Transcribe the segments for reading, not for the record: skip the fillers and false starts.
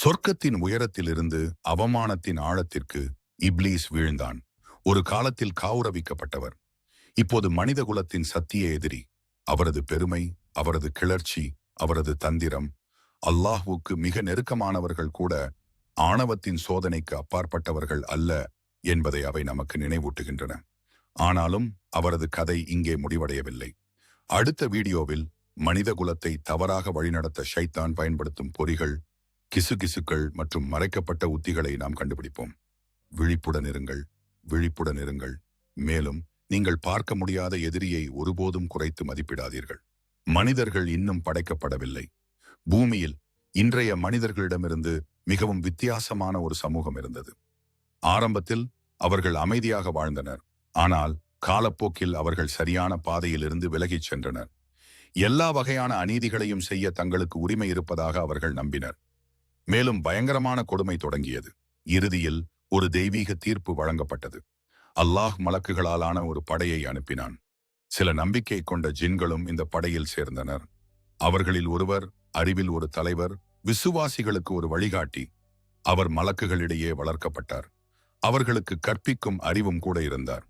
சொர்க்கத்தின் உயரத்திலிருந்து அவமானத்தின் ஆழத்திற்கு இப்லீஸ் வீழ்ந்தான். ஒரு காலத்தில் கௌரவிக்கப்பட்டவர், இப்போது மனித குலத்தின் சத்திய எதிரி. அவரது பெருமை, அவரது கிளர்ச்சி, அவரது தந்திரம், அல்லாஹ்வுக்கு மிக நெருக்கமானவர்கள் கூட ஆணவத்தின் சோதனைக்கு அப்பாற்பட்டவர்கள் அல்ல என்பதை அவை நமக்கு நினைவூட்டுகின்றன. ஆனாலும் அவரது கதை இங்கே முடிவடையவில்லை. அடுத்த வீடியோவில் மனித குலத்தை தவறாக வழிநடத்த ஷைத்தான் பயன்படுத்தும் பொறிகள், கிசுகிசுக்கள் மற்றும் மறைக்கப்பட்ட உத்திகளை நாம் கண்டுபிடிப்போம். விழிப்புடன் இருங்கள், விழிப்புடன் இருங்கள். மேலும் நீங்கள் பார்க்க முடியாத எதிரியை ஒருபோதும் குறைத்து மதிப்பிடாதீர்கள். மனிதர்கள் இன்னும் படைக்கப்படவில்லை. பூமியில் இன்றைய மனிதர்களிடமிருந்து மிகவும் வித்தியாசமான ஒரு சமூகம் இருந்தது. ஆரம்பத்தில் அவர்கள் அமைதியாக வாழ்ந்தனர். ஆனால் காலப்போக்கில் அவர்கள் சரியான பாதையிலிருந்து விலகிச் சென்றனர். எல்லா வகையான அநீதிகளையும் செய்ய தங்களுக்கு உரிமை இருப்பதாக அவர்கள் நம்பினர். மேலும் பயங்கரமான கொடுமை தொடங்கியது. இறுதியில் ஒரு தெய்வீக தீர்ப்பு வழங்கப்பட்டது. அல்லாஹ் மலக்குகளாலான ஒரு படையை அனுப்பினான். சில நம்பிக்கை கொண்ட ஜின்களும் இந்த படையில் சேர்ந்தனர். அவர்களில் ஒருவர் அறிவில் ஒரு தலைவர், விசுவாசிகளுக்கு ஒரு வழிகாட்டி. அவர் மலக்குகளிடையே வளர்க்கப்பட்டார். அவர்களுக்கு கற்பிக்கும் அறிவும் கூட இருந்தார்.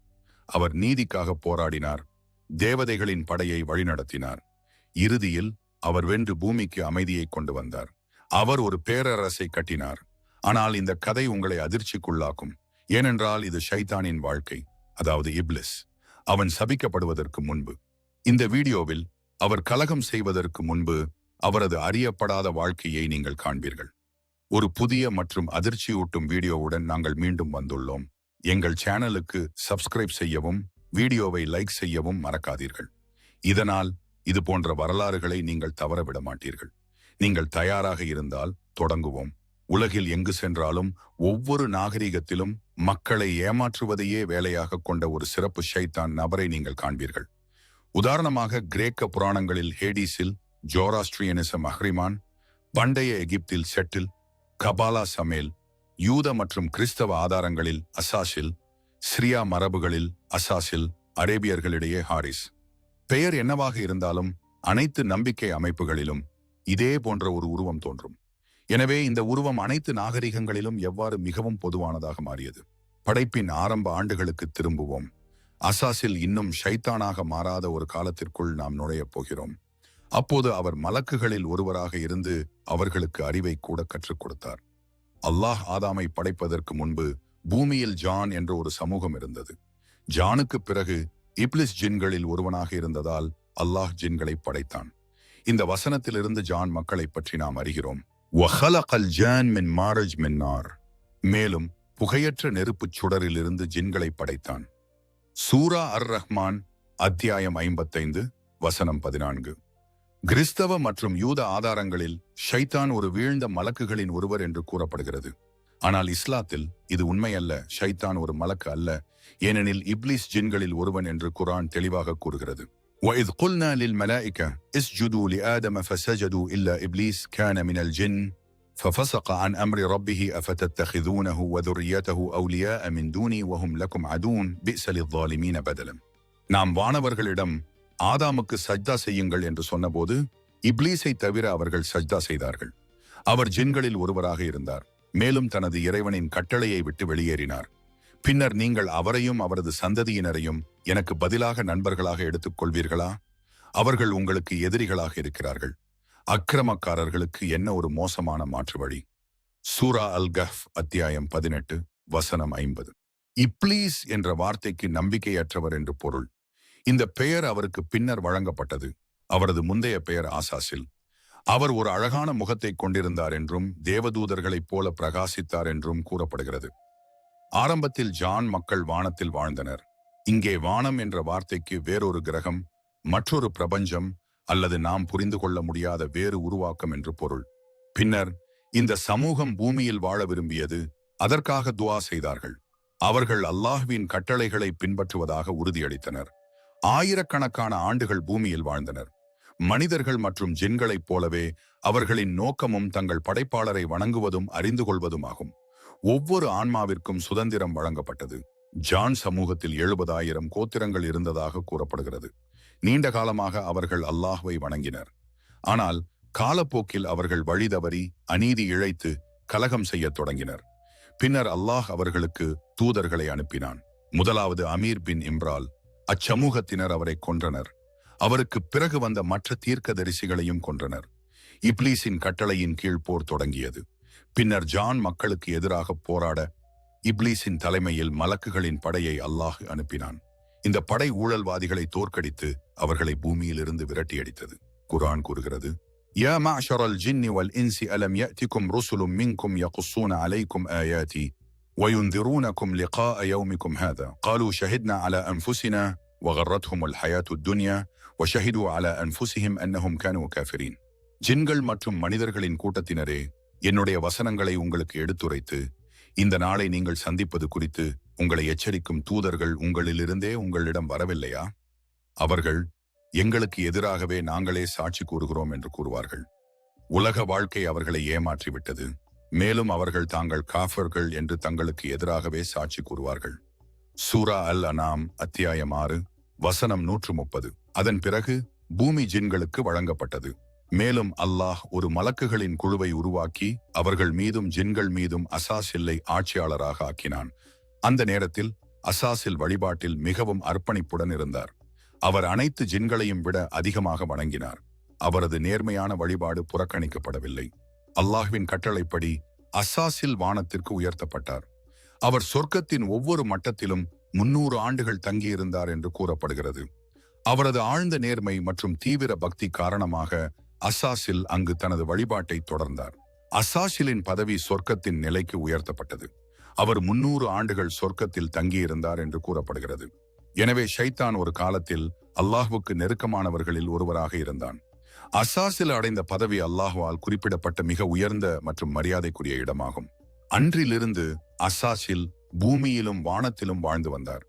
அவர் நீதிக்காக போராடினார், தேவதைகளின் படையை வழிநடத்தினார். இறுதியில் அவர் வென்று பூமிக்கு அமைதியை கொண்டு வந்தார். அவர் ஒரு பேரரசை கட்டினார். ஆனால் இந்த கதை உங்களை அதிர்ச்சிக்குள்ளாக்கும். ஏனென்றால் இது ஷைத்தானின் வாழ்க்கை, அதாவது இப்லிஸ். அவன் சபிக்கப்படுவதற்கு முன்பு, இந்த வீடியோவில் அவர் கலகம் செய்வதற்கு முன்பு அவரது அறியப்படாத வாழ்க்கையை நீங்கள் காண்பீர்கள். ஒரு புதிய மற்றும் அதிர்ச்சியூட்டும் வீடியோவுடன் நாங்கள் மீண்டும் வந்துள்ளோம். எங்கள் சேனலுக்கு சப்ஸ்கிரைப் செய்யவும், வீடியோவை லைக் செய்யவும் மறக்காதீர்கள். இதனால் இது போன்ற வரலாறுகளை நீங்கள் தவறவிட மாட்டீர்கள். நீங்கள் தயாராக இருந்தால் தொடங்குவோம். உலகில் எங்கு சென்றாலும் ஒவ்வொரு நாகரிகத்திலும் மக்களை ஏமாற்றுவதையே வேலையாக கொண்ட ஒரு சிறப்பு ஷைத்தான் நபரை நீங்கள் காண்பீர்கள். உதாரணமாக கிரேக்க புராணங்களில் ஹேடிஸில் ஜோராஸ்ட்ரியனிசம் அஹ்ரிமான், பண்டைய எகிப்தில் செட்டில், கபாலா சமேல், யூத மற்றும் கிறிஸ்தவ ஆதாரங்களில் அசாசில், சிரியா மரபுகளில் அசாசில், அரேபியர்களிடையே ஹாரிஸ். பெயர் என்னவாக இருந்தாலும் அனைத்து நம்பிக்கை அமைப்புகளிலும் இதே போன்ற ஒரு உருவம் தோன்றும். எனவே இந்த உருவம் அனைத்து நாகரிகங்களிலும் எவ்வாறு மிகவும் பொதுவானதாக மாறியது. படைப்பின் ஆரம்ப ஆண்டுகளுக்கு திரும்புவோம். அசாசில் இன்னும் ஷைத்தானாக மாறாத ஒரு காலத்திற்குள் நாம் நுழையப் போகிறோம். அப்போது அவர் மலக்குகளில் ஒருவராக இருந்து அவர்களுக்கு அறிவை கூட கற்றுக் கொடுத்தார். அல்லாஹ் ஆதாமை படைப்பதற்கு முன்பு பூமியில் ஜான் என்ற ஒரு சமூகம் இருந்தது. ஜானுக்கு பிறகு இப்லிஸ் ஜின்களில் ஒருவனாக இருந்ததால் அல்லாஹ் ஜின்களை படைத்தான். இந்த வசனத்திலிருந்து ஜான் மக்களை பற்றி நாம் அறிகிறோம். மேலும் புகையற்ற நெருப்புச் சுடரிலிருந்து ஜின்களை படைத்தான். சூரா அர்-ரஹ்மான் அத்தியாயம் 55 வசனம் 14. கிறிஸ்தவ மற்றும் யூத ஆதாரங்களில் ஷைத்தான் ஒரு வீழ்ந்த மலக்குகளின் ஒருவர் என்று கூறப்படுகிறது. ஆனால் இஸ்லாத்தில் இது உண்மையல்ல. ஷைத்தான் ஒரு மலக்கு அல்ல, ஏனெனில் இப்லிஸ் ஜின்களில் ஒருவன் என்று குர்ஆன் தெளிவாக கூறுகிறது. وَإِذْ قُلْنَا لِلْمَلَائِكَةِ اسْجُدُوا لِآدَمَ فَسَجَدُوا إِلَّا إِبْلِيسَ كَانَ مِنَ الْجِنِّ فَفَسَقَ عَنْ أَمْرِ رَبِّهِ أَفَتَتَّخِذُونَهُ وَذُرِّيَّتَهُ أَوْلِيَاءَ مِنْ دُونِي وَهُمْ لَكُمْ عَدُوٌّ بِئْسَ لِلظَّالِمِينَ بَدَلًا. நாம் வானவர்களிடம் ஆதாமுக்கு சஜ்தா செய்யுங்கள் என்று சொன்னபோது இப்லீஸை தவிர அவர்கள் சஜ்தா செய்தார்கள். அவர் ஜின்களில் ஒருவராக இருந்தார். மேலும் தனது இறைவனின் கட்டளையை விட்டு வெளியேறினார். பின்னர் நீங்கள் அவரையும் அவரது சந்ததியினரையும் எனக்கு பதிலாக நண்பர்களாக எடுத்துக் கொள்வீர்களா? அவர்கள் உங்களுக்கு எதிரிகளாக இருக்கிறார்கள். அக்கிரமக்காரர்களுக்கு என்ன ஒரு மோசமான மாற்று வழி. சூரா அல்-கஹ்ஃப் அத்தியாயம் 18 வசனம் 50. இப்லீஸ் என்ற வார்த்தைக்கு நம்பிக்கையற்றவர் என்று பொருள். இந்த பெயர் அவருக்கு பின்னர் வழங்கப்பட்டது. அவரது முந்தைய பெயர் ஆசாசில். அவர் ஒரு அழகான முகத்தை கொண்டிருந்தார் என்றும் தேவதூதர்களைப் போல பிரகாசித்தார் என்றும் கூறப்படுகிறது. ஆரம்பத்தில் ஜான் மக்கள் வானத்தில் வாழ்ந்தனர். இங்கே வானம் என்ற வார்த்தைக்கு வேறொரு கிரகம், மற்றொரு பிரபஞ்சம் அல்லது நாம் புரிந்து கொள்ள முடியாத வேறு உருவாக்கம் என்று பொருள். பின்னர் இந்த சமூகம் பூமியில் வாழ விரும்பியது. அதற்காக துஆ செய்தார்கள். அவர்கள் அல்லாஹ்வின் கட்டளைகளை பின்பற்றுவதாக உறுதியளித்தனர். ஆயிரக்கணக்கான ஆண்டுகள் பூமியில் வாழ்ந்தனர். மனிதர்கள் மற்றும் ஜின்களைப் போலவே அவர்களின் நோக்கமும் தங்கள் படைப்பாளரை வணங்குவதும் அறிந்து கொள்வதுமாகும். ஒவ்வொரு ஆன்மாவிற்கும் சுதந்திரம் வழங்கப்பட்டது. ஜான் சமூகத்தில் 70,000 கோத்திரங்கள் இருந்ததாக கூறப்படுகிறது. நீண்ட காலமாக அவர்கள் அல்லாஹ்வை வணங்கினர். ஆனால் காலப்போக்கில் அவர்கள் வழிதவறி அநீதி இழைத்து கலகம் செய்யத் தொடங்கினர். பின்னர் அல்லாஹ் அவர்களுக்கு தூதர்களை அனுப்பினான். முதலாவது அமீர் பின் இம்ரால். அச்சமூகத்தினர் அவரை கொன்றனர். அவருக்கு பிறகு வந்த மற்ற தீர்க்கதரிசிகளையும் கொன்றனர். இப்லீஸின் கட்டளையின் கீழ் போர் தொடங்கியது. பின்னர் ஜான் மக்களுக்கு எதிராக போராட இப்லீஸின் தலைமையில் மலக்குகளின் படையை அல்லாஹ் அனுப்பினான். இந்த படை ஊழல்வாதிகளை தோற்கடித்து அவர்களை பூமியிலிருந்து விரட்டியடித்தது. குர்ஆன் கூறுகிறது, யா மஅஷரல் ஜின்னி வல் இன்சி அலம் யஅதிகும் ருசுலும் மின்கும் யகுஸ்ஸூன அலைக்கும் ஆயாதி وينذرونكم لقاء يومكم هذا قالوا شهدنا على أنفسنا وغرتهم الحياة الدنيا وشهدوا على أنفسهم أنهم كانوا كافرين. ஜின்கள் மற்றும் மனிதர்களின் கூட்டத்தினரே, என்னுடைய வசனங்களை உங்களுக்கு எடுத்துரைத்து இந்த நாளை நீங்கள் சந்திப்பது குறித்து உங்களை எச்சரிக்கும் தூதர்கள் உங்களிலிருந்தே உங்களிடம் வரவில்லையா? அவர்கள், எங்களுக்கு எதிராகவே நாங்களே சாட்சி கூறுகிறோம் என்று கூறுவார்கள். உலக வாழ்க்கை அவர்களை ஏமாற்றிவிட்டது. மேலும் அவர்கள் தாங்கள் காஃபர்கள் என்று தங்களுக்கு எதிராகவே சாட்சி கூறுவார்கள். சூரா அல் அனாம் அத்தியாயம் 6 வசனம் 130. அதன் பிறகு பூமி ஜின்களுக்கு வழங்கப்பட்டது. மேலும் அல்லாஹ் ஒரு மலக்குகளின் குழுவை உருவாக்கி அவர்கள் மீதும் ஜின்கள் மீதும் அசாசில்லை ஆட்சியாளராக ஆக்கினான். அந்த நேரத்தில் அசாசில் வழிபாட்டில் மிகவும் அர்ப்பணிப்புடன் இருந்தார். அவர் அனைத்து ஜின்களையும் விட அதிகமாக வணங்கினார். அவரது நேர்மையான வழிபாடு புறக்கணிக்கப்படவில்லை. அல்லாஹ்வின் கட்டளைப்படி அசாசில் வானத்திற்கு உயர்த்தப்பட்டார். அவர் சொர்க்கத்தின் ஒவ்வொரு மட்டத்திலும் 300 ஆண்டுகள் தங்கியிருந்தார் என்று கூறப்படுகிறது. அவரது ஆழ்ந்த நேர்மை மற்றும் தீவிர பக்தி காரணமாக அசாசில் அங்கு தனது வழிபாட்டை தொடர்ந்தார். அசாசிலின் பதவி சொர்க்கத்தின் நிலைக்கு உயர்த்தப்பட்டது. அவர் 300 ஆண்டுகள் சொர்க்கத்தில் தங்கியிருந்தார் என்று கூறப்படுகிறது. எனவே ஷைத்தான் ஒரு காலத்தில் அல்லாஹ்வுக்கு நெருக்கமானவர்களில் ஒருவராக இருந்தான். அசாசில் அடைந்த பதவி அல்லாஹ்வால் குறிப்பிடப்பட்ட மிக உயர்ந்த மற்றும் மரியாதைக்குரிய இடமாகும். அன்றிலிருந்து அசாசில் பூமியிலும் வானத்திலும் வாழ்ந்து வந்தார்.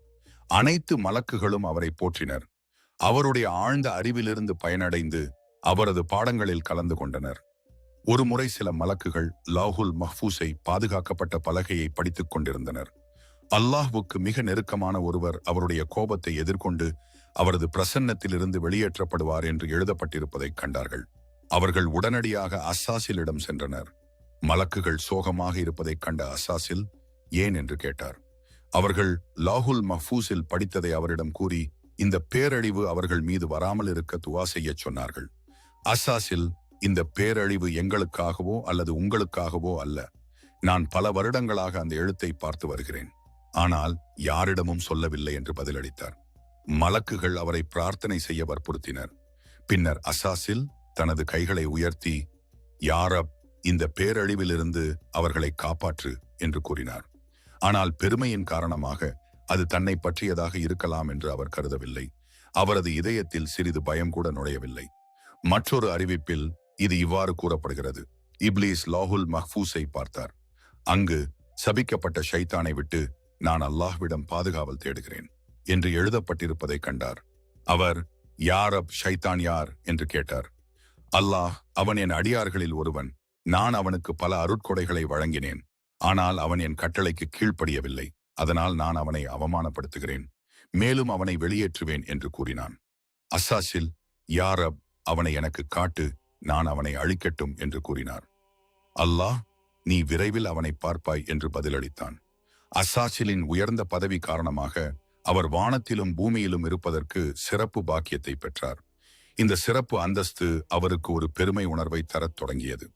அனைத்து மலக்குகளும் அவரை போற்றினர். அவருடைய ஆழ்ந்த அறிவிலிருந்து பயனடைந்து அவரது பாடங்களில் கலந்து கொண்டனர். ஒருமுறை சில மலக்குகள் லாஹுல் மஹ்ஃபூஸை பாதுகாக்கப்பட்ட பலகையை படித்துக் கொண்டிருந்தனர். அல்லாஹ்வுக்கு மிக நெருக்கமான ஒருவர் அவருடைய கோபத்தை எதிர்கொண்டு அவரது பிரசன்னத்திலிருந்து வெளியேற்றப்படுவார் என்று எழுதப்பட்டிருப்பதைக் கண்டார்கள். அவர்கள் உடனடியாக அசாசிலிடம் சென்றனர். மலக்குகள் சோகமாக இருப்பதைக் கண்ட அசாசில் ஏன் என்று கேட்டார். அவர்கள் லாஹுல் மஹ்ஃபூஸில் படித்ததை அவரிடம் கூறி இந்த பேரழிவு அவர்கள் மீது வராமல் இருக்க துவா செய்யச் சொன்னார்கள். அசாசில், இந்த பேரழிவு எங்களுக்காகவோ அல்லது உங்களுக்காகவோ அல்ல. நான் பல வருடங்களாக அந்த எழுத்தை பார்த்து வருகிறேன். ஆனால் யாரிடமும் சொல்லவில்லை என்று பதிலளித்தார். மலக்குகள் அவரை பிரார்த்தனை செய்ய வற்புறுத்தினர். பின்னர் அசாசில் தனது கைகளை உயர்த்தி, யா ரப், இந்த பேரழிவிலிருந்து அவர்களை காப்பாற்று என்று கூறினார். ஆனால் பெருமையின் காரணமாக அது தன்னை பற்றியதாக இருக்கலாம் என்று அவர் கருதவில்லை. அவரது இதயத்தில் சிறிது பயம் கூட நுழையவில்லை. மற்றொரு அறிவிப்பில் இது இவ்வாறு கூறப்படுகிறது. இப்லீஸ் லாஹுல் மஹ்ஃபூஸை பார்த்தார். அங்கு சபிக்கப்பட்ட ஷைத்தானை விட்டு நான் அல்லாஹ்விடம் பாதுகாவல் தேடுகிறேன் என்று எழுதப்பட்டிருப்பதை கண்டார். அவர், யா ரப், ஷைத்தான் யார் என்று கேட்டார். அல்லாஹ், அவன் என் அடியார்களில் ஒருவன். நான் அவனுக்கு பல அருட்கொடைகளை வழங்கினேன். ஆனால் அவன் என் கட்டளைக்கு கீழ்ப்படியவில்லை. அதனால் நான் அவனை அவமானப்படுத்துகிறேன். மேலும் அவனை வெளியேற்றுவேன் என்று கூறினான். அசாசில், யா ரப், அவனை எனக்கு காட்டு, நான் அவனை அழிக்கட்டும் என்று கூறினார். அல்லாஹ், நீ விரைவில் அவனை பார்ப்பாய் என்று பதிலளித்தான். அசாசிலின் உயர்ந்த பதவி காரணமாக அவர் வானத்திலும் பூமியிலும் இருப்பதற்கு சிறப்பு பாக்கியத்தை பெற்றார். இந்த சிறப்பு அந்தஸ்து அவருக்கு ஒரு பெருமை உணர்வை தரத் தொடங்கியது.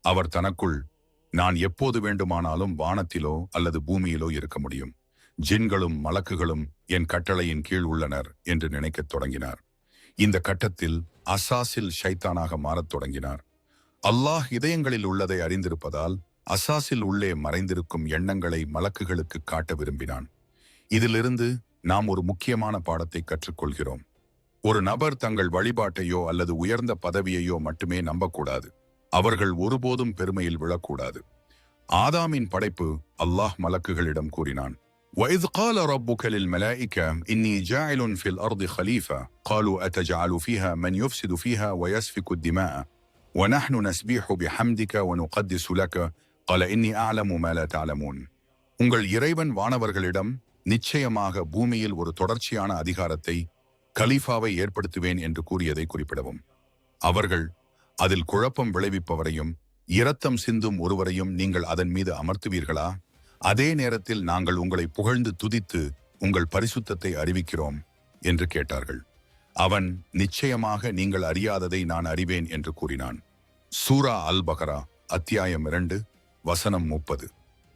அவர் தனக்குள், நான் எப்போது வேண்டுமானாலும் வானத்திலோ அல்லது பூமியிலோ இருக்க முடியும். ஜின்களும் மலக்குகளும் என் கட்டளையின் கீழ் உள்ளனர் என்று நினைக்கத் தொடங்கினார். இந்த கட்டத்தில் அசாசில் ஷைத்தானாக மாறத் தொடங்கினார். அல்லாஹ் இதயங்களில் உள்ளதை அறிந்திருப்பதால் அசாசில் உள்ளே மறைந்திருக்கும் எண்ணங்களை மலக்குகளுக்கு காட்ட விரும்பினான். இதிலிருந்து நாம் ஒரு முக்கியமான பாடத்தை கற்றுக்கொள்கிறோம். ஒரு நபர் தங்கள் வழிபாட்டையோ அல்லது உயர்ந்த பதவியையோ மட்டுமே நம்பக்கூடாது. அவர்கள் ஒருபோதும் பெருமையில் விழக்கூடாது. ஆதாமின் படைப்பு அல்லாஹ் மலக்குகளிடம் கூறினான். وَإِذْ قَالَ رَبُّكَ لِلْمَلَائِكَةِ إِنِّي جَاعِلٌ فِي الْأَرْضِ خَلِيفَةً قَالُوا أَتَجْعَلُ فِيهَا مَنْ يُفْسِدُ فِيهَا وَيَسْفِكُ الدِّمَاءَ وَنَحْنُ نَسْبِحُ بِحَمْدِكَ وَنُقَدِّسُ لَكَ قَالَ إِنِّي أَعْلَمُ مَا لَا تَعْلَمُونَ. உங்கள் இறைவன் வானவர்களிடம், நிச்சயமாக பூமியில் ஒரு தொடர்ச்சியான அதிகாரத்தை, கலீஃபாவை ஏற்படுத்துவேன் என்று கூறியதை குறிப்பிடவும். அவர்கள், அதில் குழப்பம் விளைவிப்பவரையும் இரத்தம் சிந்தும் ஒருவரையும் நீங்கள் அதன் மீது அமர்த்துவீர்களா? அதே நேரத்தில் நாங்கள் உங்களை புகழ்ந்து துதித்து உங்கள் பரிசுத்தத்தை அறிவிக்கிறோம் என்று கேட்டார்கள். அவன், நிச்சயமாக நீங்கள் அறியாததை நான் அறிவேன் என்று கூறினான். சூரா அல் பகரா அத்தியாயம் 2 வசனம் 30.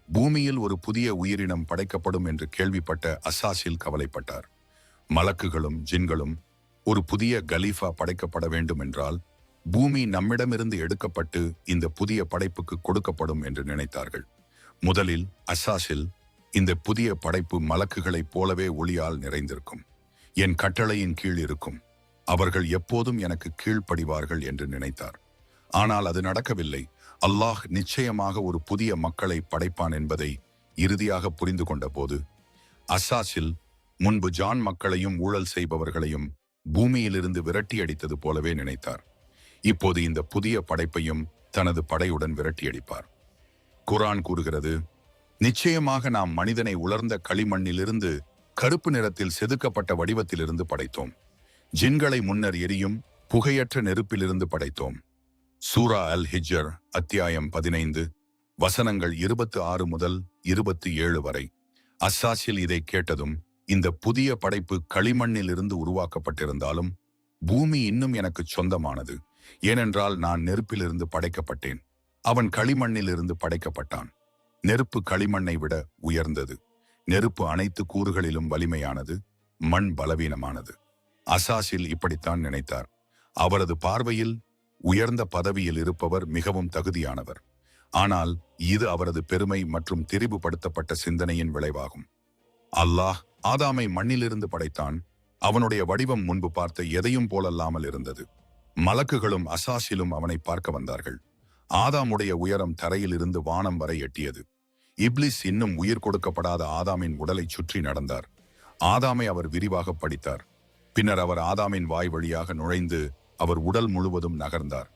பூமியில் ஒரு புதிய உயிரினம் படைக்கப்படும் என்று கேள்விப்பட்ட அசாசில் கவலைப்பட்டார். மலக்குகளும் ஜின்களும் ஒரு புதிய கலீஃபா படைக்கப்பட வேண்டும் என்றால் பூமி நம்மிடமிருந்து எடுக்கப்பட்டு இந்த புதிய படைப்புக்கு கொடுக்கப்படும் என்று நினைத்தார்கள். முதலில் அசாசில், இந்த புதிய படைப்பு மலக்குகளைப் போலவே ஒளியால் நிறைந்திருக்கும், என் கட்டளையின் கீழ் இருக்கும், அவர்கள் எப்போதும் எனக்கு கீழ்ப்படிவார்கள் என்று நினைத்தார். ஆனால் அது நடக்கவில்லை. அல்லாஹ் நிச்சயமாக ஒரு புதிய மக்களை படைப்பான் என்பதை இறுதியாக புரிந்து கொண்ட போது அசாசில் முன்பு ஜான் மக்களையும் ஊழல் செய்பவர்களையும் பூமியிலிருந்து விரட்டியடித்தது போலவே நினைத்தார். இப்போது இந்த புதிய படைப்பையும் தனது படையுடன் விரட்டியடிப்பார். குர்ஆன் கூறுகிறது, நிச்சயமாக நாம் மனிதனை உலர்ந்த களிமண்ணிலிருந்து கருப்பு நிறத்தில் செதுக்கப்பட்ட வடிவத்திலிருந்து படைத்தோம். ஜின்களை முன்னர் எரியும் புகையற்ற நெருப்பிலிருந்து படைத்தோம். சூரா அல் ஹிஜ்ர் அத்தியாயம் 15 வசனங்கள் 26 முதல் 27 வரை. அஸ்ஸாசில் இதை கேட்டதும், இந்த புதிய படைப்பு களிமண்ணிலிருந்து உருவாக்கப்பட்டிருந்தாலும் பூமி இன்னும் எனக்கு சொந்தமானது, ஏனென்றால் நான் நெருப்பிலிருந்து படைக்கப்பட்டேன். அவன் களிமண்ணிலிருந்து படைக்கப்பட்டான். நெருப்பு களிமண்ணை விட உயர்ந்தது. நெருப்பு அனைத்து கூறுகளிலும் வலிமையானது, மண் பலவீனமானது. அசாசில் இப்படித்தான் நினைத்தார். அவரது பார்வையில் உயர்ந்த பதவியில் இருப்பவர் மிகவும் தகுதியானவர். ஆனால் இது அவரது பெருமை மற்றும் திரிபுபடுத்தப்பட்ட சிந்தனையின் விளைவாகும். அல்லாஹ் ஆதாமை மண்ணிலிருந்து படைத்தான். அவனுடைய வடிவம் முன்பு பார்த்த எதையும் போலல்லாமல் இருந்தது. மலக்குகளும் அசாசிலும் அவனை பார்க்க வந்தார்கள். ஆதாமுடைய உயரம் தரையில் இருந்து வானம் வரை எட்டியது. இப்லிஸ் இன்னும் உயிர் கொடுக்கப்படாத ஆதாமின் உடலை சுற்றி நடந்தார். ஆதாமை அவர் விரிவாக படித்தார். பின்னர் அவர் ஆதாமின் வாய் வழியாக நுழைந்து அவர் உடல் முழுவதும் நகர்ந்தார்.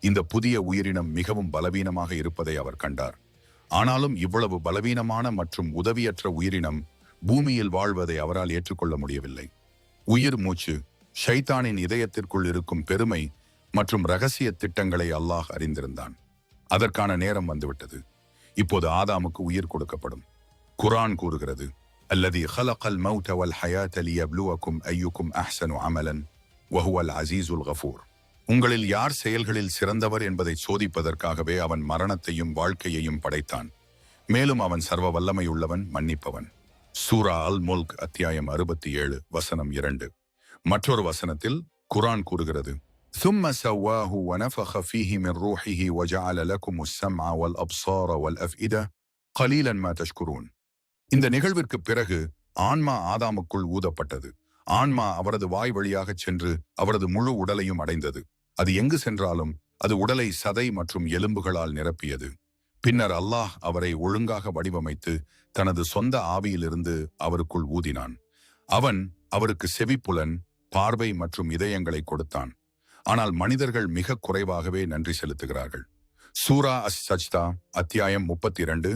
இந்த புதிய உயிரினம் மிகவும் பலவீனமாக இருப்பதை அவர் கண்டார். ஆனாலும் இவ்வளவு பலவீனமான மற்றும் உதவியற்ற உயிரினம் பூமியில் வாழ்வதை அவரால் ஏற்றுக்கொள்ள முடியவில்லை. உயிர் மூச்சு, ஷைத்தானின் இதயத்திற்குள் இருக்கும் பெருமை மற்றும் இரகசிய திட்டங்களை அல்லாஹ் அறிந்திருந்தான். அதற்கான நேரம் வந்துவிட்டது. இப்போது ஆதாமுக்கு உயிர் கொடுக்கப்படும். குர்ஆன் கூறுகிறது, அல்லதி ஹலகல் மௌத வல் ஹயாத லியப்லுவக்கும் அய்யுக்கும் அஹ்ஸனு அமலன் வஹுவல் அஸீஸுல் கஃபூர். உங்களில் யார் செயல்களில் சிறந்தவர் என்பதை சோதிப்பதற்காகவே அவன் மரணத்தையும் வாழ்க்கையையும் படைத்தான். மேலும் அவன் சர்வ வல்லமையுள்ளவன், மன்னிப்பவன். சூரா அல் முல்க் அத்தியாயம் 67 வசனம் 2. மற்றொரு வசனத்தில் குர்ஆன் கூறுகிறது, ثم سواه ونفخ فيه من روحه وجعل لكم السمع والأبصار والأفئدة قليلا ما تشكرون. இந்த நிகழ்விற்கு பிறகு ஆன்மா ஆதாமுக்குள் ஊதப்பட்டது. ஆன்மா அவரது வாய் வழியாக சென்று அவரது முழு உடலையும் அடைந்தது. அது எங்கு சென்றாலும் அது உடலை சதை மற்றும் எலும்புகளால் நிரப்பியது. பின்னர் அல்லாஹ் அவரை ஒழுங்காக வடிவமைத்து தனது சொந்த ஆவியிலிருந்து அவருக்குள் ஊதினான். அவன் அவருக்கு செவிப்புலன், பார்வை மற்றும் இதயங்களை கொடுத்தான். ஆனால் மனிதர்கள் மிக குறைவாகவே நன்றி செலுத்துகிறார்கள். சூரா அஸ்-சஜ்தா அத்தியாயம் 32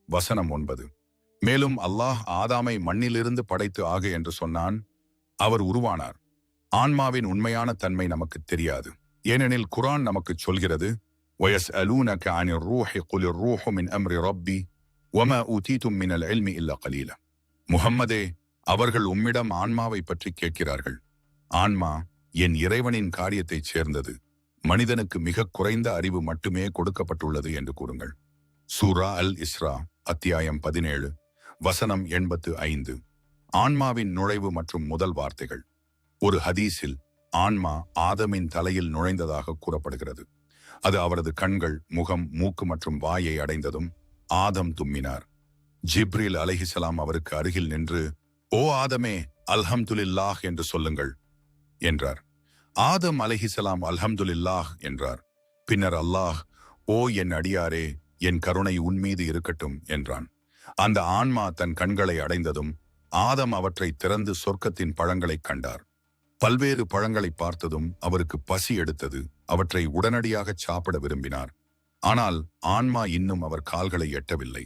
வசனம் 9. மேலும் அல்லாஹ் ஆதாமை மண்ணிலிருந்து படைத்து ஆகு என்று சொன்னான். அவர் உருவானார். ஆன்மாவின் உண்மையான தன்மை நமக்கு தெரியாது. ஏனெனில் குர்ஆன் நமக்கு சொல்கிறது, وَيَسْأَلُونَكَ عَنِ الرُّوحِ قُلِ الرُّوحُ مِنْ أَمْرِ رَبِّي وَمَا أُوتِيتُم مِنَ الْعِلْمِ إِلَّا قَلِيلًا. முஹம்மதே, அவர்கள் உம்மிடம் ஆன்மாவை பற்றி கேட்கிறார்கள். ஆன்மா என் இறைவனின் காரியத்தைச் சேர்ந்தது. மனிதனுக்கு மிக குறைந்த அறிவு மட்டுமே கொடுக்கப்பட்டுள்ளது என்று கூறுங்கள். சூரா அல் இஸ்ரா அத்தியாயம் 17 வசனம் 85. ஆன்மாவின் நுழைவு மற்றும் முதல் வார்த்தைகள். ஒரு ஹதீஸில் ஆன்மா ஆதமின் தலையில் நுழைந்ததாக கூறப்படுகிறது. அது அவரது கண்கள், முகம், மூக்கு மற்றும் வாயை அடைந்ததும் ஆதம் தும்மினார். ஜிப்ரீல் அலைஹிஸ்ஸலாம் அவருக்கு அருகில் நின்று, ஓ ஆதமே, அல்ஹம்துலில்லாஹ் என்று சொல்லுங்கள் என்றார். ஆதம் அலைஹிஸ்ஸலாம் அல்ஹம்துலில்லாஹ் என்றார். பின்னர் அல்லாஹ், ஓ என் அடியாரே, என் கருணை உன்மீது இருக்கட்டும் என்றான். அந்த ஆன்மா தன் கண்களை அடைந்ததும் ஆதம் அவற்றை திறந்து சொர்க்கத்தின் பழங்களைக் கண்டார். பல்வேறு பழங்களை பார்த்ததும் அவருக்கு பசி எடுத்தது. அவற்றை உடனடியாக சாப்பிட விரும்பினார். ஆனால் ஆன்மா இன்னும் அவர் கால்களை எட்டவில்லை.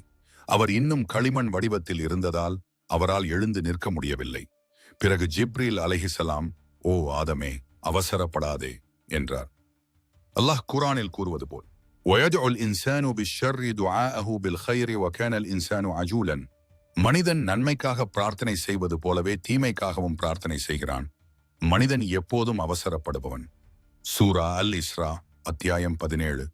அவர் இன்னும் களிமண் வடிவத்தில் இருந்ததால் அவரால் எழுந்து நிற்க முடியவில்லை. பிறகு ஜிப்ரீல் அலைஹிஸ்ஸலாம், ஓ ஆதமே, அவசரப்படாதே என்றார். அல்லாஹ் குர்ஆனில் கூறுவது போல், وَيَدْعُ الْإِنسَانُ بِالشَّرِّ دُعَاءَهُ بِالْخَيْرِ وَكَانَ الْإِنسَانُ عَجُولًا. மனிதன் நன்மைக்காக பிரார்த்தனை செய்வது போலவே தீமைக்காகவும் பிரார்த்தனை செய்கிறான். மனிதன் எப்போதும் அவசரப்படுபவன். சூரா அல் இஸ்ரா அத்தியாயம் 17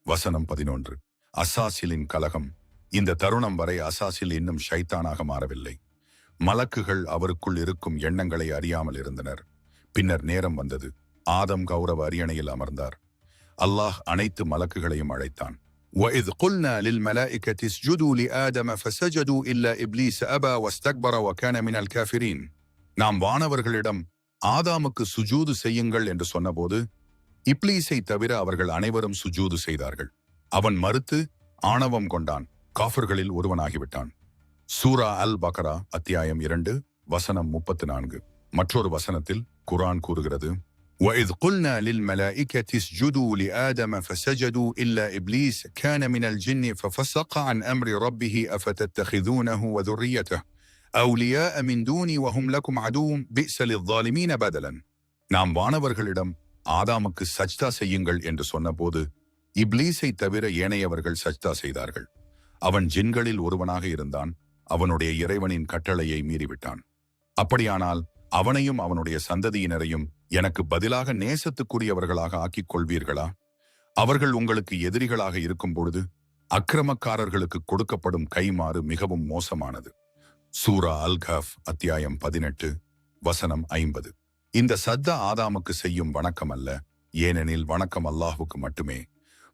வசனம் 11. அசாசிலின் கலகம். இந்த தருணம் வரை அசாசில் இன்னும் ஷைத்தானாக மாறவில்லை. மலக்குகள் அவருக்குள் இருக்கும் எண்ணங்களை அறியாமல் இருந்தனர். பின்னர் நேரம் வந்தது. ஆதம் கௌரவ அரியணையில் அமர்ந்தார். அல்லாஹ் அனைத்து மலக்குகளையும் அழைத்தான். وَإِذْ قُلْنَا لِلْمَلَائِكَةِ اسْجُدُوا لِآدَمَ فَسَجَدُوا إِلَّا إِبْلِيسَ أَبَى وَاسْتَكْبَرَ وَكَانَ مِنَ الْكَافِرِينَ. நாம் வானவர்களிடம் ஆதாமுக்கு சுஜூது செய்யுங்கள் என்று சொன்னபோது இப்லீஸை தவிர அவர்கள் அனைவரும் சுஜூது செய்தார்கள். அவன் மறுத்து ஆணவம் கொண்டான். காஃபிர்களில் ஒருவனாகிவிட்டான். சூரா அல் பக்ரா அத்தியாயம் 2 வசனம் 34. மற்றொரு வசனத்தில் குர்ஆன் கூறுகிறது, وَإِذْ قُلْنَا لِلْمَلَائِكَةِ اسْجُدُوا لِآدَمَ فَسَجَدُوا إِلَّا إِبْلِيسَ كَانَ مِنَ الْجِنِّ فَفَسَقَ عَنْ أَمْرِ رَبِّهِ أَفَتَتَّخِذُونَهُ وَذُرِّيَّتَهُ أَوْلِيَاءَ مِنْ دُونِي وَهُمْ لَكُمْ عَدُوٌّ بِئْسَ لِلظَّالِمِينَ بَدَلًا. நாம் வானவர்களிடம் ஆதாமுக்கு சஜ்தா செய்யுங்கள் என்று சொன்னபோது இப்லீஸை தவிர ஏனையவர்கள் சஜ்தா செய்தார்கள். அவன் ஜின்களில் ஒருவனாக இருந்தான். அவனுடைய இறைவனின் கட்டளையை மீறிவிட்டான். அப்படியானால் அவனையும் அவனுடைய சந்ததியினரையும் எனக்கு பதிலாக நேசத்துக்குரியவர்களாக ஆக்கிக் கொள்வீர்களா? அவர்கள் உங்களுக்கு எதிரிகளாக இருக்கும் பொழுது அக்கிரமக்காரர்களுக்கு கொடுக்கப்படும் கைமாறு மிகவும் மோசமானது. சூரா அல் கஹ்ஃப் அத்தியாயம் 18 வசனம் 50. இந்த சஜ்தா ஆதாமுக்கு செய்யும் வணக்கம் அல்ல, ஏனெனில் வணக்கம் அல்லாஹ்வுக்கு மட்டுமே.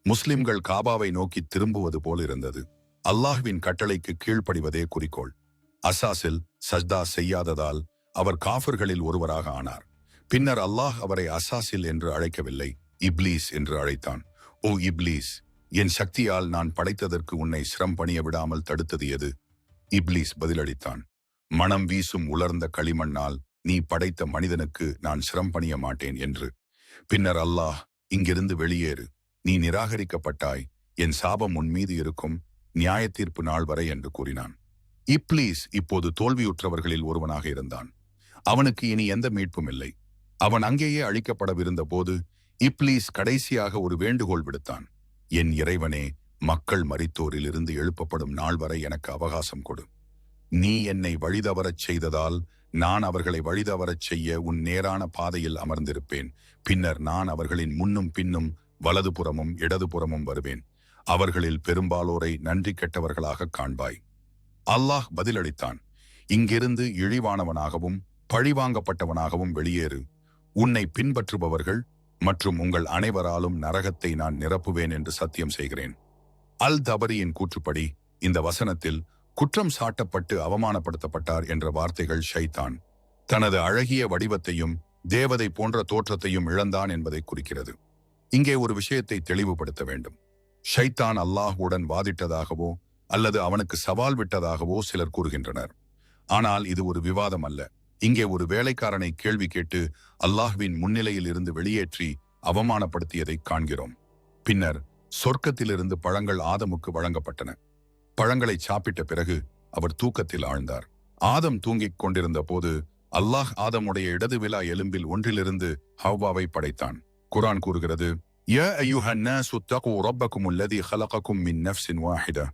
முஸ்லிம்கள் காபாவை நோக்கி திரும்புவது போல் இருந்தது. அல்லாஹ்வின் கட்டளைக்கு கீழ்ப்படிவதே குறிக்கோள். அசாசில் சஜ்தா செய்யாததால் அவர் காஃபிர்களில் ஒருவராக ஆனார். பின்னர் அல்லாஹ் அவரை அசாசில் என்று அழைக்கவில்லை, இப்லீஸ் என்று அழைத்தான். ஓ இப்லீஸ், என் சக்தியால் நான் படைத்ததற்கு உன்னை சிரம் பணிய விடாமல் தடுத்தது எது? இப்லீஸ் பதிலளித்தான், மனம் வீசும் உலர்ந்த களிமண்ணால் நீ படைத்த மனிதனுக்கு நான் சிரம் பணிய மாட்டேன் என்று. பின்னர் அல்லாஹ், இங்கிருந்து வெளியேறு, நீ நிராகரிக்கப்பட்டாய், என் சாபம் உன் மீது இருக்கும், நியாய தீர்ப்பு நாள் வரை என்று கூறினான். இப்லீஸ் இப்போது தோல்வியுற்றவர்களில் ஒருவனாக இருந்தான். அவனுக்கு இனி எந்த மீட்பும் இல்லை. அவன் அங்கேயே அழிக்கப்படவிருந்த போது இப்லீஸ் கடைசியாக ஒரு வேண்டுகோள் விடுத்தான். என் இறைவனே, மக்கள் மரித்தோரில் இருந்து எழுப்பப்படும் நாள் வரை எனக்கு அவகாசம் கொடு. நீ என்னை வழிதவரச் செய்ததால் நான் அவர்களை வழிதவரச் செய்ய உன் நேரான பாதையில் அமர்ந்திருப்பேன். பின்னர் நான் அவர்களின் முன்னும் பின்னும் வலதுபுறமும் இடதுபுறமும் வருவேன். அவர்களில் பெரும்பாலோரை நன்றி கெட்டவர்களாக காண்பாய். அல்லாஹ் பதிலளித்தான், இங்கிருந்து இழிவானவனாகவும் பழிவாங்கப்பட்டவனாகவும் வெளியேறு. உன்னை பின்பற்றுபவர்கள் மற்றும் உங்கள் அனைவராலும் நரகத்தை நான் நிரப்புவேன் என்று சத்தியம் செய்கிறேன். அல் தபரியின் கூற்றுப்படி இந்த வசனத்தில் குற்றம் சாட்டப்பட்டு அவமானப்படுத்தப்பட்டார் என்ற வார்த்தைகள் ஷைத்தான் தனது அழகிய வடிவத்தையும் தேவதை போன்ற தோற்றத்தையும் இழந்தான் என்பதை குறிக்கிறது. இங்கே ஒரு விஷயத்தை தெளிவுபடுத்த வேண்டும். ஷைத்தான் அல்லாஹுடன் வாதிட்டதாகவோ அல்லது அவனுக்கு சவால் விட்டதாகவோ சிலர் கூறுகின்றனர். ஆனால் இது ஒரு விவாதம் அல்ல. இங்கே ஒரு வேலைக்காரனை கேள்வி கேட்டு அல்லாஹ்வின் முன்னிலையில் இருந்து வெளியேற்றி அவமானப்படுத்தியதை காண்கிறோம். பின்னர் சொர்க்கத்திலிருந்து பழங்கள் ஆதமுக்கு வழங்கப்பட்டன. பழங்களை சாப்பிட்ட பிறகு அவர் தூக்கத்தில் ஆழ்ந்தார். ஆதம் தூங்கிக் கொண்டிருந்த போது அல்லாஹ் ஆதமுடைய இடது விலா எலும்பில் ஒன்றிலிருந்து ஹவ்வாவை படைத்தான். குர்ஆன் கூறுகிறது, யா அய்யுஹன் நாஸு தகு ரப்பக்கும் அல்லதி خلقكم من نفس واحدة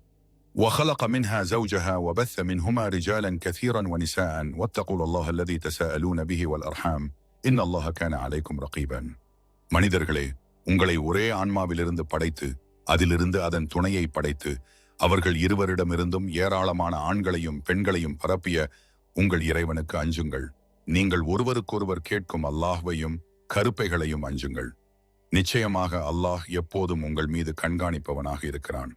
وخلق منها زوجها وبث منهما رجالا كثيرا ونساء واتقوا الله الذي تساءلون به والأرحام إن الله كان عليكم رقيبا. மனிதர்களே, உங்களை ஒரே ஆன்மாவிலிருந்து படைத்து அதிலிருந்து அதன் துணையை படைத்து அவர்கள் இருவரிடமிருந்தும் ஏராளமான ஆண்களையும் பெண்களையும் பரப்பிய உங்கள் இறைவனுக்கு அஞ்சுங்கள். நீங்கள் ஒருவருக்கொருவர் கேட்கும் அல்லாஹ்வையும் கருப்பைகளையும் அஞ்சுங்கள். நிச்சயமாக அல்லாஹ் எப்போதும் உங்கள் மீது கண்காணிப்பவனாக இருக்கிறான்.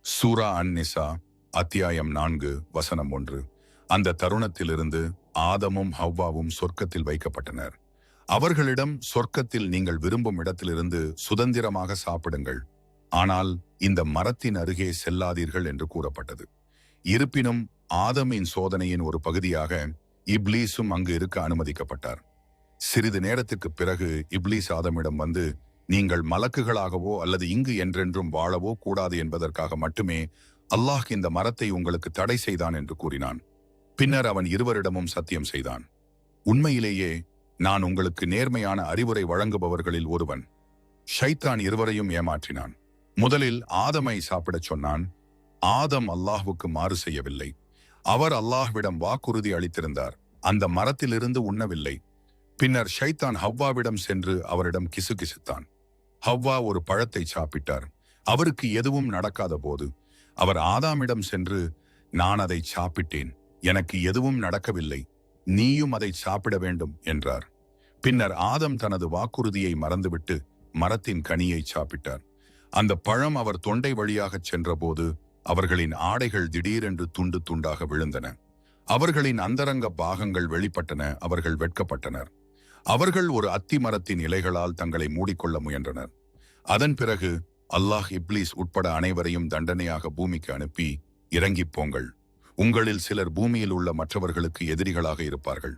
சூரா அன்-நிசா அத்தியாயம் 4 வசனம் 1. அந்த தருணத்திலிருந்து ஆதமும் ஹவ்வாவும் சொர்க்கத்தில் வைக்கப்பட்டனர். அவர்களிடம், சொர்க்கத்தில் நீங்கள் விரும்பும் இடத்திலிருந்து சுதந்திரமாக சாப்பிடுங்கள், ஆனால் இந்த மரத்தின் அருகே செல்லாதீர்கள் என்று கூறப்பட்டது. இருப்பினும் ஆதமின் சோதனையின் ஒரு பகுதியாக இப்லீஸும் அங்கு இருக்க அனுமதிக்கப்பட்டார். சிறிது நேரத்திற்கு பிறகு இப்லீஸ் ஆதமிடம் வந்து, நீங்கள் மலக்குகளாகவோ அல்லது இங்கு என்றென்றும் வாழவோ கூடாது என்பதற்காக மட்டுமே அல்லாஹ் இந்த மரத்தை உங்களுக்கு தடை செய்தான் என்று கூறினான். பின்னர் அவன் இருவரிடமும் சத்தியம் செய்தான், உண்மையிலேயே நான் உங்களுக்கு நேர்மையான அறிவுரை வழங்குபவர்களில் ஒருவன். ஷைத்தான் இருவரையும் ஏமாற்றினான். முதலில் ஆதமை சாப்பிடச் சொன்னான். ஆதம் அல்லாஹ்வுக்கு மாறு செய்யவில்லை. அவர் அல்லாஹ்விடம் வாக்குறுதி அளித்திருந்தார். அந்த மரத்திலிருந்து உண்ணவில்லை. பின்னர் ஷைத்தான் ஹவ்வாவிடம் சென்று அவரிடம் கிசுகிசுத்தான். ஹவ்வா ஒரு பழத்தை சாப்பிட்டார். அவருக்கு எதுவும் நடக்காத போது அவர் ஆதாமிடம் சென்று, நான் அதை சாப்பிட்டேன், எனக்கு எதுவும் நடக்கவில்லை, நீயும் அதை சாப்பிட வேண்டும் என்றார். பின்னர் ஆதம் தனது வாக்குறுதியை மறந்துவிட்டு மரத்தின் கனியை சாப்பிட்டார். அந்த பழம் அவர் தொண்டை வழியாகச் சென்றபோது அவர்களின் ஆடைகள் திடீரென்று துண்டு துண்டாக விழுந்தன. அவர்களின் அந்தரங்க பாகங்கள் வெளிப்பட்டன. அவர்கள் வெட்கப்பட்டனர். அவர்கள் ஒரு அத்தி மரத்தின் இலைகளால் தங்களை மூடிக்கொள்ள முயன்றனர். அதன் பிறகு அல்லாஹ் இப்லீஸ் உட்பட அனைவரையும் தண்டனையாக பூமிக்கு அனுப்பி, இறங்கிப் போங்கள், உங்களில் சிலர் பூமியில் உள்ள மற்றவர்களுக்கு எதிரிகளாக இருப்பார்கள்,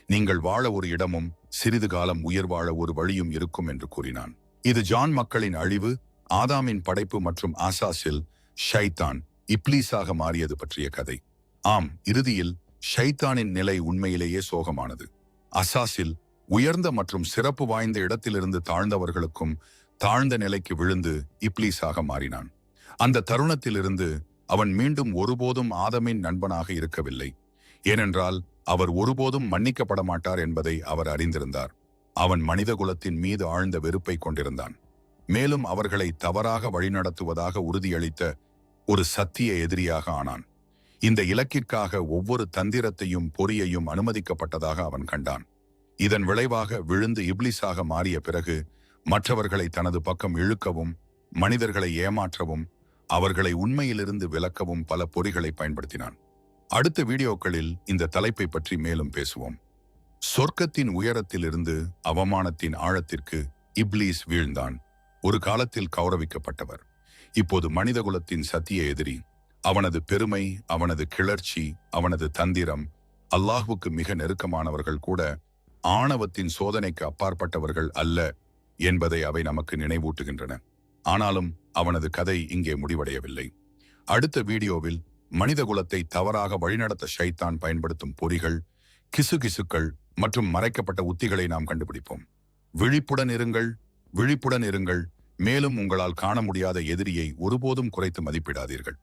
நீங்கள் வாழ ஒரு இடமும் சிறிது காலம் உயிர் வாழ ஒரு வழியும் இருக்கும் என்று கூறினான். இது ஜான் மக்களின் அழிவு, ஆதாமின் படைப்பு மற்றும் ஆசாஸில் ஷைத்தான் இப்லீஸாக மாறியது பற்றிய கதை. ஆம், இறுதியில் ஷைத்தானின் நிலை உண்மையிலேயே சோகமானது. அசாஸில் உயர்ந்த மற்றும் சிறப்பு வாய்ந்த இடத்திலிருந்து தாழ்ந்தவர்களுக்கும் தாழ்ந்த நிலைக்கு விழுந்து இப்லீஸாக மாறினான். அந்த தருணத்திலிருந்து அவன் மீண்டும் ஒருபோதும் ஆதமின் நண்பனாக இருக்கவில்லை. ஏனென்றால் அவர் ஒருபோதும் மன்னிக்கப்பட மாட்டார் என்பதை அவர் அறிந்திருந்தார். அவன் மனித குலத்தின் மீது ஆழ்ந்த வெறுப்பை கொண்டிருந்தான். மேலும் அவர்களை தவறாக வழிநடத்துவதாக உறுதியளித்த ஒரு சத்திய எதிரியாக ஆனான். இந்த இலக்கிற்காக ஒவ்வொரு தந்திரத்தையும் பொறியையும் அனுமதிக்கப்பட்டதாக அவன் கண்டான். இதன் விளைவாக விழுந்து இப்லீஸாக மாறிய பிறகு மற்றவர்களை தனது பக்கம் இழுக்கவும், மனிதர்களை ஏமாற்றவும், அவர்களை உண்மையிலிருந்து விலக்கவும் பல பொறிகளை பயன்படுத்தினான். அடுத்த வீடியோக்களில் இந்த தலைப்பை பற்றி மேலும் பேசுவோம். சொர்க்கத்தின் உயரத்திலிருந்து அவமானத்தின் ஆழத்திற்கு இப்லீஸ் வீழ்ந்தான். ஒரு காலத்தில் கௌரவிக்கப்பட்டவர், இப்போது மனிதகுலத்தின் சத்திய எதிரி. அவனது பெருமை, அவனது கிளர்ச்சி, அவனது தந்திரம், அல்லாஹ்வுக்கு மிக நெருக்கமானவர்கள் கூட ஆணவத்தின் சோதனைக்கு அப்பாற்பட்டவர்கள் அல்ல என்பதை அவை நமக்கு நினைவூட்டுகின்றன. ஆனாலும் அவனது கதை இங்கே முடிவடையவில்லை. அடுத்த வீடியோவில் மனிதகுலத்தை தவறாக வழிநடத்த ஷைத்தான் பயன்படுத்தும் பொறிகள், கிசுகிசுக்கள் மற்றும் மறைக்கப்பட்ட உத்திகளை நாம் கண்டுபிடிப்போம். விழிப்புடன் இருங்கள், விழிப்புடன் இருங்கள். மேலும் உங்களால் காண முடியாத எதிரியை ஒருபோதும் குறைத்து மதிப்பிடாதீர்கள்.